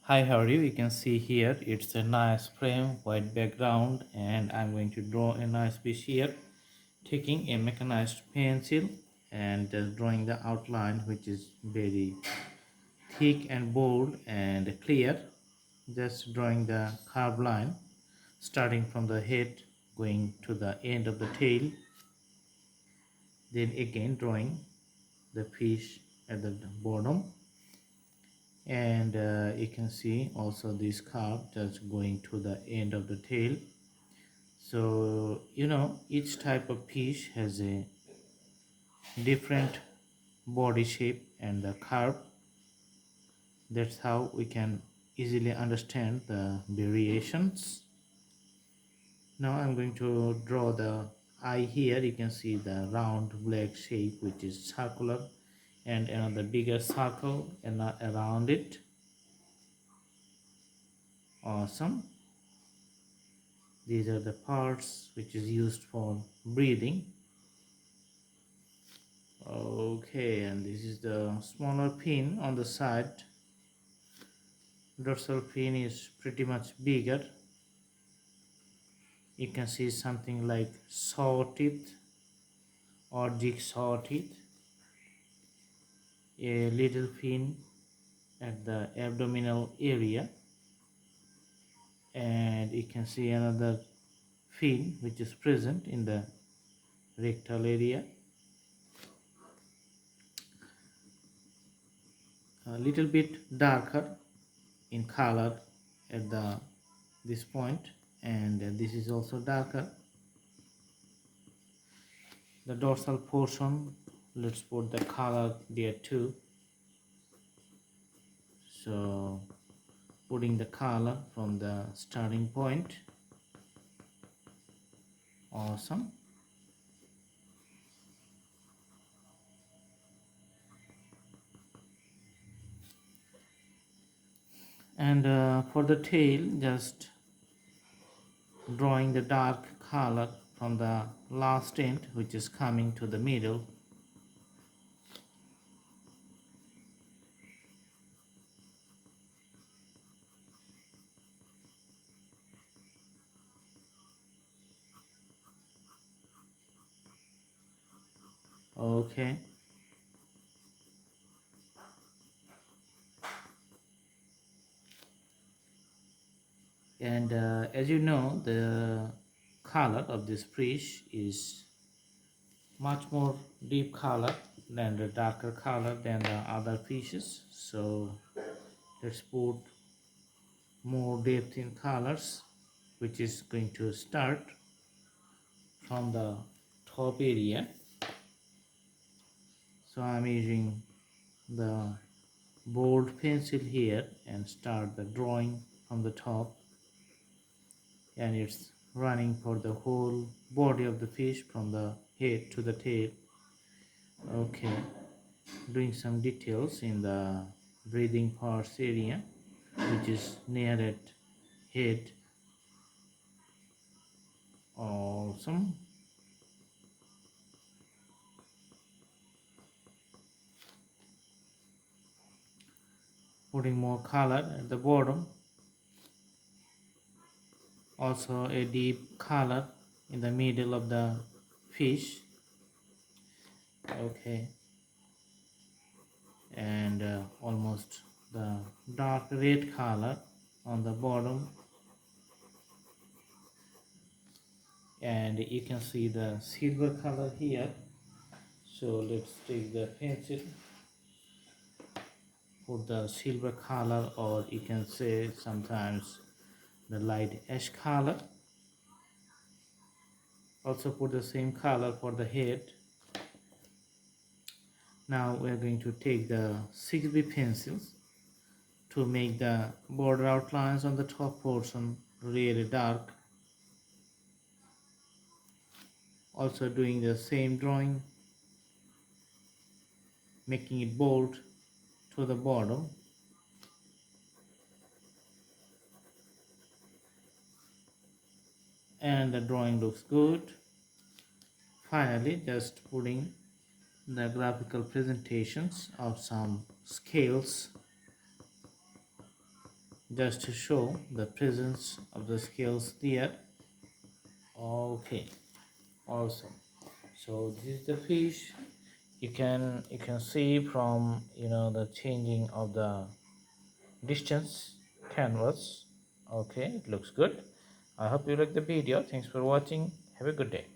Hi, how are you? You can see here it's a nice frame, white background, and I'm going to draw a nice piece here, taking a mechanized pencil and drawing the outline, which is very thick and bold and clear. Just drawing the curved line starting from the head going to the end of the tail, then again drawing the fish at the bottom, and you can see also this curve just going to the end of the tail. So each type of fish has a different body shape and the curve. That's how we can easily understand the variations. Now I'm going to draw the eye here. You can see the round black shape which is circular, and another bigger circle and around it. Awesome. These are the parts which is used for breathing. Okay, and this is the smaller fin on the side. Dorsal fin is pretty much bigger. You can see something like saw teeth or jigsaw teeth. A little fin at the abdominal area, and you can see another fin which is present in the rectal area. A little bit darker in color at this point, and this is also darker. The dorsal portion, let's put the color there too. So putting the color from the starting point. Awesome. And for the tail, just drawing the dark color from the last end which is coming to the middle. Okay, and as you know, the color of this fish is much more deep color than the darker color than the other fishes. So let's put more depth in colors, which is going to start from the top area. So I'm using the bold pencil here and start the drawing from the top, and it's running for the whole body of the fish from the head to the tail. Okay, doing some details in the breathing parts area which is near at head. Awesome. Putting more color at the bottom, also a deep color in the middle of the fish. Okay, and almost the dark red color on the bottom, and you can see the silver color here. So let's take the pencil, put the silver color, or you can say sometimes the light ash color. Also put the same color for the head. Now we are going to take the 6B pencils to make the border outlines on the top portion really dark. Also doing the same drawing, making it bold to the bottom. And the drawing looks good. Finally, just putting the graphical presentations of some scales just to show the presence of the scales there. Okay, awesome. So this is the fish. You can see from the changing of the distance canvas. Okay, it looks good. I hope you like the video. Thanks for watching. Have a good day.